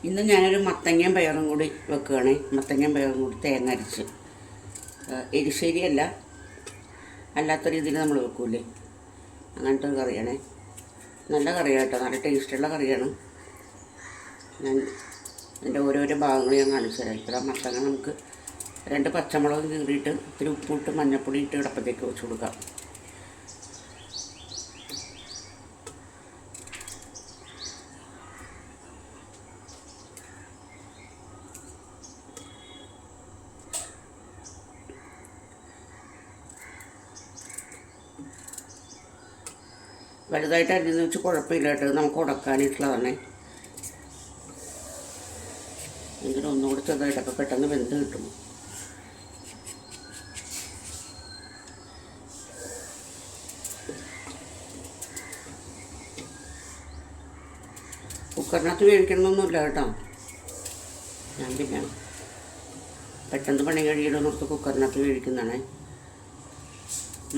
ഇന്ന് ഞാനൊരു മത്തങ്ങയും പയറും കൂടി വെക്കുകയാണ്. മത്തങ്ങയും പയറും കൂടി തേങ്ങ അരച്ച്, എരിശ്ശേരിയല്ല, അല്ലാത്ത രീതിയിൽ നമ്മൾ വെക്കൂലേ, അങ്ങനത്തെ ഒരു കറിയാണ്. നല്ല കറിയാണ് കേട്ടോ, നല്ല ടേസ്റ്റുള്ള കറിയാണ്. ഞാൻ അതിൻ്റെ ഓരോരോ ഭാഗങ്ങൾ ഞാൻ കാണിച്ചു തരാം. ഇപ്പോൾ മത്തങ്ങ നമുക്ക് 2 പച്ചമുളക് കീറിയിട്ട് ഇത്തിരി ഉപ്പിട്ട് മഞ്ഞൾപ്പൊടി ഇട്ട് ഇടപ്പത്തേക്ക് വെച്ച് കൊടുക്കാം. വലുതായിട്ട് അരിഞ്ഞെന്ന് വെച്ച് കുഴപ്പമില്ല കേട്ടോ, നമുക്ക് ഉടക്കാനായിട്ടുള്ളതാണ്. എങ്കിലും ഒന്നുകൂടി ചെറുതായിട്ടൊക്കെ പെട്ടെന്ന് വെന്ത് കിട്ടും. കുക്കറിനകത്ത് വേവിക്കണമെന്നൊന്നുമില്ല കേട്ടോ. ഞാൻ പിന്നെ പെട്ടെന്ന് പണി കഴിയണമെന്നോർത്ത് കുക്കറിനകത്ത് വേവിക്കുന്നതാണ്.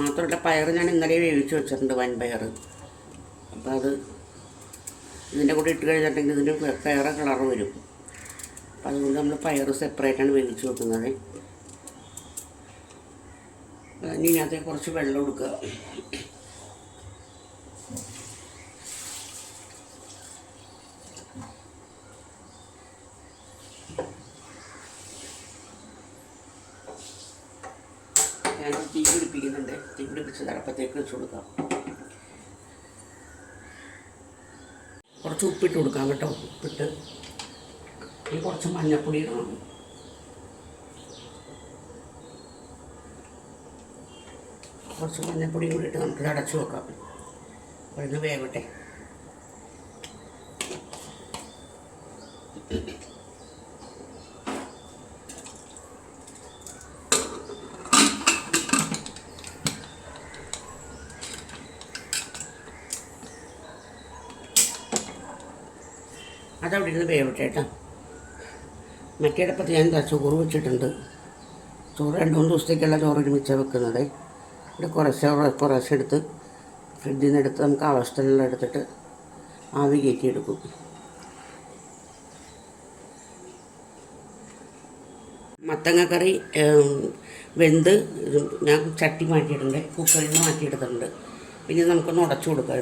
മാത്രമല്ല, പയർ ഞാൻ ഇന്നലെ വേവിച്ച് വെച്ചിട്ടുണ്ട്, വൻപയർ. അപ്പോൾ അത് ഇതിൻ്റെ കൂടെ ഇട്ട് കഴിഞ്ഞിട്ടുണ്ടെങ്കിൽ ഇതിന് വേറെ കളർ വരും. അപ്പോൾ അതുകൊണ്ട് നമ്മൾ പയർ സെപ്പറേറ്റാണ് വേവിച്ച് വെക്കുന്നത്. ഇനി ഇതിനകത്ത് കുറച്ച് വെള്ളം കൊടുക്കുക. ഞാൻ തീ പിടിപ്പിക്കുന്നുണ്ട്. തീ പിടിപ്പിച്ച് തടപ്പത്തേക്ക് വെച്ച് കൊടുക്കാം. കുറച്ച് ഉപ്പിട്ട് കൊടുക്കാം കേട്ടോ. ഉപ്പിട്ട് ഇനി കുറച്ച് മഞ്ഞൾപ്പൊടി ഇടണം. കുറച്ച് മഞ്ഞൾപ്പൊടി കൂടി ഇട്ട് നമുക്ക് അടച്ചു വെക്കാം. ഒന്ന് വേവട്ടെ. അതവിടെ ഇരുന്ന് വേവട്ടെ കേട്ടോ. മറ്റേ അടുപ്പത്ത് ഞാൻ ചോറ് വെച്ചിട്ടുണ്ട്. ചോറ് 2-3 ദിവസത്തേക്കുള്ള ചോറ് ഒരുമിച്ചാണ് വെക്കുന്നത്. ഇവിടെ കുറച്ചെടുത്ത് ഫ്രിഡ്ജിൽ നിന്ന് എടുത്ത് നമുക്ക് ആവശ്യത്തിനുള്ള എടുത്തിട്ട് ആവി കയറ്റിയെടുക്കും. മത്തങ്ങക്കറി വെന്ത് ഞാൻ ചട്ടി മാറ്റിയിട്ടുണ്ട്, കുക്കറിൽ നിന്ന് മാറ്റിയെടുത്തിട്ടുണ്ട്. പിന്നെ നമുക്കൊന്ന് ഉടച്ചു കൊടുക്കാം.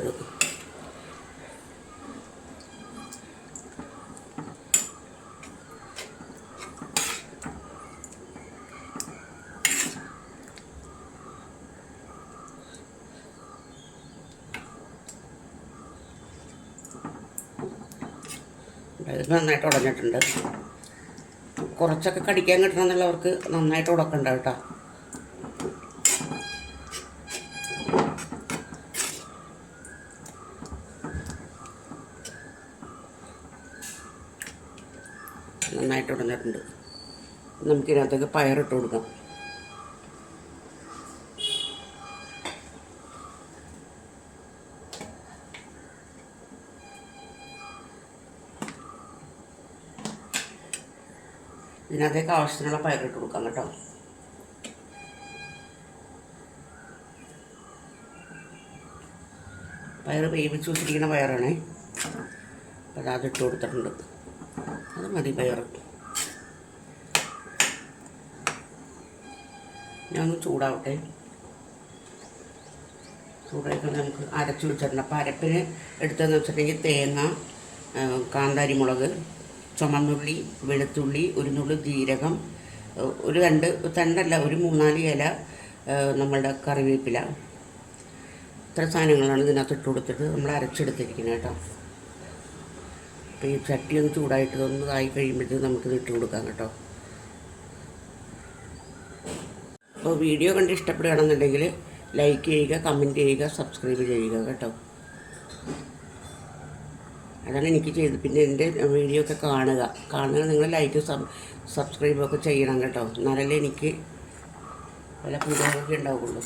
ഇത് നന്നായിട്ട് ഉടഞ്ഞിട്ടുണ്ട്. കുറച്ചൊക്കെ കടിക്കാൻ കിട്ടണമെന്നുള്ളവർക്ക് നന്നായിട്ട് ഉടക്കണ്ട കേട്ടോ. നന്നായിട്ട് ഉടഞ്ഞിട്ടുണ്ട്. നമുക്കിതിനകത്തേക്ക് പയറിട്ട് കൊടുക്കാം. ഇതിനകത്തേക്ക് ആവശ്യത്തിനുള്ള പയറിട്ട് കൊടുക്കാം കേട്ടോ. പയർ വേവിച്ച് വെച്ചിരിക്കുന്ന പയറാണേ. അപ്പോൾ അതിട്ട് കൊടുത്തിട്ടുണ്ട്. അത് മതി പയർ. ഞാനൊന്ന് ചൂടാവട്ടെ. ചൂടായിട്ട് നമുക്ക് അരച്ച് വെച്ചിട്ടുണ്ട്. അപ്പോൾ അരപ്പിന് എടുത്തതെന്ന് വെച്ചിട്ടുണ്ടെങ്കിൽ തേങ്ങ, കാന്താരിമുളക്, ചുമന്നുള്ളി, വെളുത്തുള്ളി, ഒരു നുള്ളി ജീരകം, ഒരു 3-4 ഇല നമ്മളുടെ കറിവേപ്പില. ഇത്ര സാധനങ്ങളാണ് ഇതിനകത്ത് ഇട്ട് കൊടുത്തിട്ട് നമ്മൾ അരച്ചെടുത്തിരിക്കുന്നത് കേട്ടോ. അപ്പോൾ ഈ ചട്ടി ഒന്ന് ചൂടായിട്ട് ഒന്ന് ആയി കഴിയുമ്പോഴത്തേക്ക് നമുക്കിത് ഇട്ട് കൊടുക്കാം കേട്ടോ. അപ്പോൾ വീഡിയോ കണ്ട് ഇഷ്ടപ്പെടുകയാണെന്നുണ്ടെങ്കിൽ ലൈക്ക് ചെയ്യുക, കമൻറ്റ് ചെയ്യുക, സബ്സ്ക്രൈബ് ചെയ്യുക കേട്ടോ. അതാണ് എനിക്ക് ചെയ്ത്. പിന്നെ എൻ്റെ വീഡിയോ ഒക്കെ കാണുക നിങ്ങൾ ലൈക്ക് സബ്സ്ക്രൈബൊക്കെ ചെയ്യണം കേട്ടോ. എന്നാലല്ലേ എനിക്ക് വല്ല പുരോഗതി ഉണ്ടാവുള്ളൂ.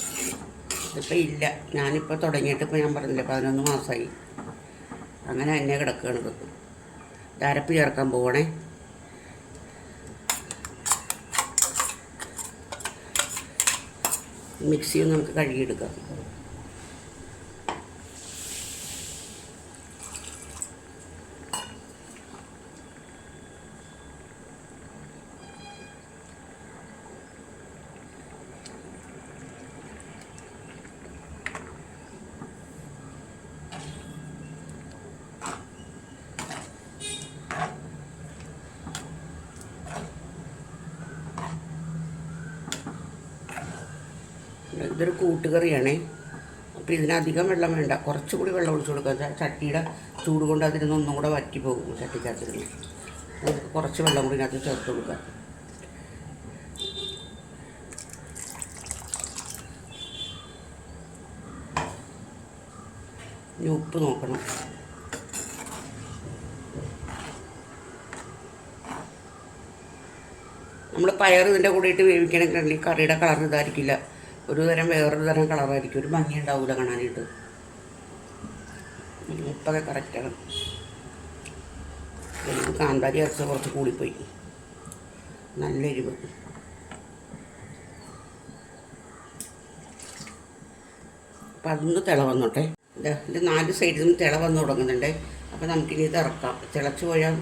ഇതിപ്പോൾ ഇല്ല, ഞാനിപ്പോൾ തുടങ്ങിയിട്ട് ഇപ്പോൾ ഞാൻ പറഞ്ഞില്ലേ 11 മാസമായി. അങ്ങനെ തന്നെ കിടക്കുകയാണിത്. അരപ്പ് ചേർക്കാൻ പോകണേ. മിക്സിയും നമുക്ക് കഴുകിയെടുക്കാം. ഇതൊരു കൂട്ടുകറിയാണേ. അപ്പോൾ ഇതിനധികം വെള്ളം വേണ്ട, കുറച്ചുകൂടി വെള്ളം ഒഴിച്ചു കൊടുക്കുക. ചട്ടിയുടെ ചൂട് കൊണ്ട് അതിരുന്ന് ഒന്നും കൂടെ വറ്റി പോകും. ചട്ടിക്കകത്തിരുന്ന് നമുക്ക് കുറച്ച് വെള്ളം കൂടി ഇതിനകത്ത് ചേർത്ത് കൊടുക്കുക. ഇനി ഉപ്പ് നോക്കണം. നമ്മൾ പയർ ഇതിൻ്റെ കൂടെ ഇട്ട് വേവിക്കണമെങ്കിൽ കറിയുടെ കളർ ഇതായിരിക്കില്ല, ഒരു തരം വേറൊരു തരം കളറായിരിക്കും, ഒരു ഭംഗി ഉണ്ടാവില്ല കാണാനായിട്ട്. ഉപ്പൊക്കെ കറക്റ്റാണ്. എരിവ് കാന്താരി അരച്ച കുറച്ച് കൂടിപ്പോയി, നല്ല എരിവ്. അപ്പം അതൊന്ന് തിള വന്നോട്ടെ. ഇത് 4 സൈഡിൽ നിന്ന് തിള വന്ന് തുടങ്ങുന്നുണ്ട്. അപ്പോൾ നമുക്കിനി ഇത് ഇറക്കാം. തിളച്ച് പോയാൽ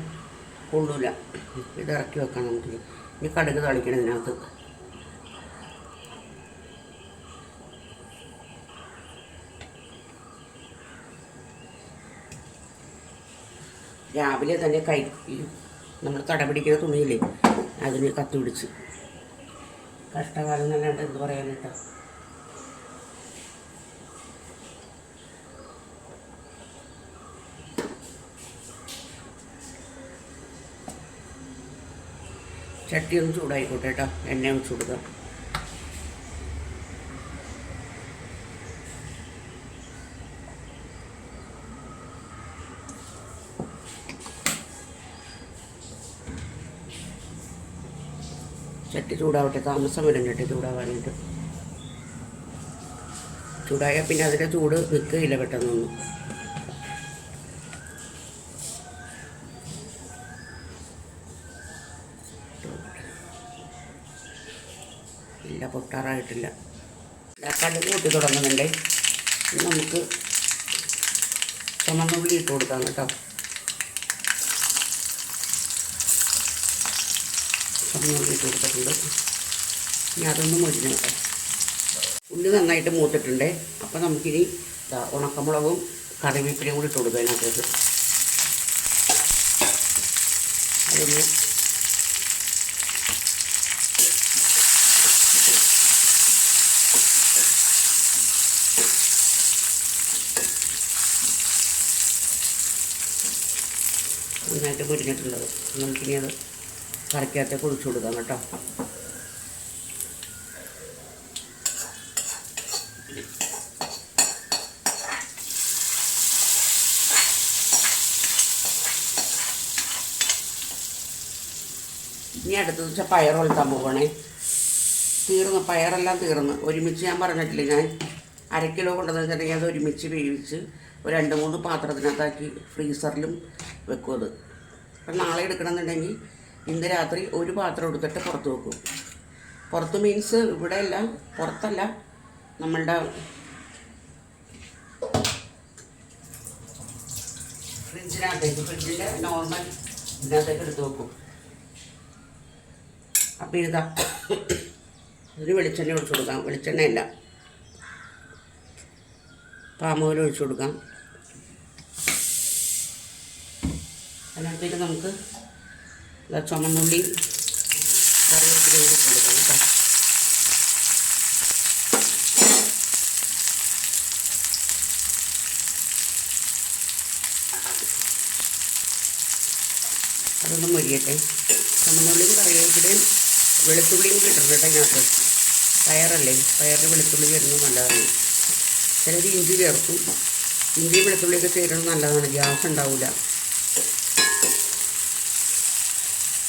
കൊള്ളൂല. ഇത് ഇറക്കി വെക്കാം നമുക്കിനി. ഇനി കടുക് തളിക്കണം ഇതിനകത്ത്. രാവിലെ തന്നെ കൈ നമ്മൾ തട പിടിക്കുന്ന തുണിയില്ലേ അതിന് കത്തി പിടിച്ച് കഷ്ടകാലം എന്നല്ലാണ്ട് എന്ത് പറയാനിട്ടോ. ചട്ടി ഒന്ന് ചൂടായിക്കോട്ടെ കേട്ടോ. എണ്ണ ഒഴിച്ച് കൊടുക്കാം. ചട്ടി ചൂടാവട്ടെ, താമസം വരും ചട്ടി ചൂടാവാനായിട്ട്. ചൂടായാൽ പിന്നെ അതിൻ്റെ ചൂട് നിൽക്കുകയില്ല പെട്ടെന്നൊന്നും. ഇല്ല, പൊട്ടാറായിട്ടില്ല. കടുക് കൂട്ടി തുടങ്ങുന്നുണ്ട്. നമുക്ക് ചുമന്നുള്ളി ഇട്ട് കൊടുക്കാം കേട്ടോ. ചുമന്നുള്ളി ഇട്ട് കൊടുത്തിട്ടുണ്ട്. ഇനി അതൊന്ന് മൊരിഞ്ഞ് കേട്ടോ. ഉള്ളി നന്നായിട്ട് മൂത്തിട്ടുണ്ട്. അപ്പോൾ നമുക്കിനി ഉണക്കമുളകും കറിവേപ്പിലയും കൂടി ഇട്ട് കൊടുക്കുക അതിനകത്തേക്ക്. അതൊന്ന് നന്നായിട്ട് മുരിഞ്ഞിട്ടുള്ളത്. നമുക്കിനി അത് കറിക്കകത്തേക്ക് ഒഴിച്ചു കൊടുക്കാം കേട്ടോ. ഇനി അടുത്തത് വെച്ചാൽ പയർ വളർത്താൻ പോകണേ. തീർന്നു, പയറെല്ലാം തീർന്ന്. ഒരുമിച്ച് ഞാൻ പറഞ്ഞിട്ടില്ല, ഞാൻ 1/2 കിലോ കൊണ്ടുവന്ന് വെച്ചിട്ടുണ്ടെങ്കിൽ അത് ഒരുമിച്ച് വേവിച്ച് ഒരു 2-3 പാത്രത്തിനകത്താക്കി ഫ്രീസറിലും വെക്കും. അത് അപ്പം നാളെ എടുക്കണമെന്നുണ്ടെങ്കിൽ ഇന്ന് രാത്രി ഒരു പാത്രം എടുത്തിട്ട് പുറത്ത് വെക്കും. പുറത്ത് മീൻസ് ഇവിടെ എല്ലാം പുറത്തല്ല, നമ്മളുടെ ഫ്രിഡ്ജിൻ്റെ നോർമൽ ഇതിനകത്തേക്ക് എടുത്ത് വെക്കും. അപ്പോൾ ഇതാ ഒരു വെളിച്ചെണ്ണ ഒഴിച്ചു കൊടുക്കാം. വെളിച്ചെണ്ണയല്ല, പാം ഓയിൽ ഒഴിച്ചു കൊടുക്കാം. അതിനകത്തേക്ക് നമുക്ക് ചുമന്നുള്ളി കറിവേപ്പില ഇട്ട് കൊടുക്കാം കേട്ടോ. അതൊന്നും മൊരിയട്ടെ. ചുമന്നുള്ളിയും കറിവേപ്പിലയും വെളുത്തുള്ളിയും കൂടി ഇട്ടിട്ടുണ്ട് കേട്ടോ ഇതിനകത്ത്. പയറല്ലേ, പയറിന് വെളുത്തുള്ളി ചേരുന്നത് നല്ലതാണ്. ചിലർ ഇഞ്ചി ചേർക്കും. ഇഞ്ചിയും വെളുത്തുള്ളിയൊക്കെ ചേരുന്നത് നല്ലതാണ്, ഗ്യാസ് ഉണ്ടാവില്ല.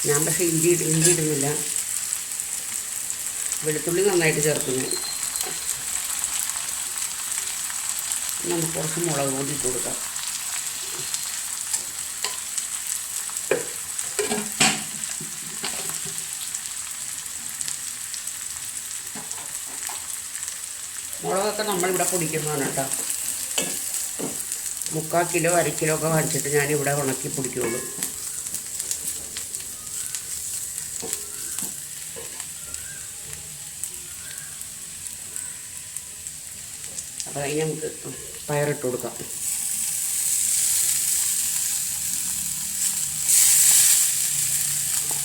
ഞാൻ പക്ഷേ ഇഞ്ചി ഇടുന്നില്ല, വെളുത്തുള്ളി നന്നായിട്ട് ചേർക്കുന്നു. നമുക്ക് കുറച്ച് മുളക് പൊടി ഇട്ട് കൊടുക്കാം. മുളകൊക്കെ നമ്മളിവിടെ പൊടിക്കുന്നതാണ് കേട്ടോ. 3/4 കിലോ 1/2 കിലോ ഒക്കെ വാങ്ങിച്ചിട്ട് ഞാനിവിടെ ഉണക്കി പൊടിക്കുകയുള്ളൂ. അപ്പോൾ അതിന് നമുക്ക് പയറിട്ട് കൊടുക്കാം.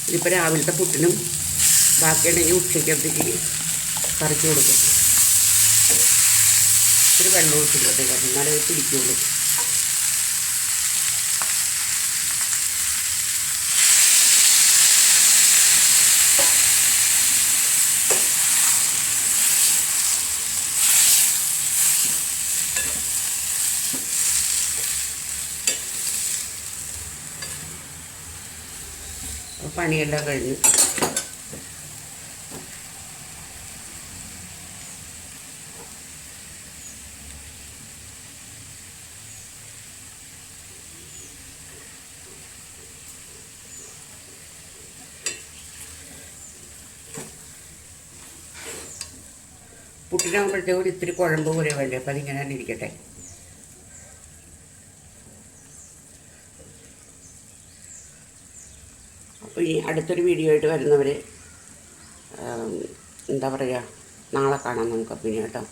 ഇതിപ്പോൾ രാവിലത്തെ പുട്ടിനും ബാക്കിയുണ്ടെങ്കിൽ ഉച്ചയ്ക്കത്തേക്ക് കറിച്ച് കൊടുക്കും. ഇത്തിരി വെള്ളം ഒഴിച്ചിട്ട് എന്നാലേ അത് പിടിക്കുള്ളൂ. പണിയെല്ലാം കഴിഞ്ഞു. പുട്ടിനാകുമ്പോഴത്തേക്കും ഒരു ഇത്തിരി കുഴമ്പ് പോലെ വേണ്ടേ, അപ്പം അതിങ്ങനെ തന്നെ ഇരിക്കട്ടെ. അപ്പോൾ ഈ അടുത്തൊരു വീഡിയോ ആയിട്ട് വരുന്നവർ എന്താ പറയുക, നാളെ കാണാം നമുക്ക് പിന്നെ കേട്ടോ.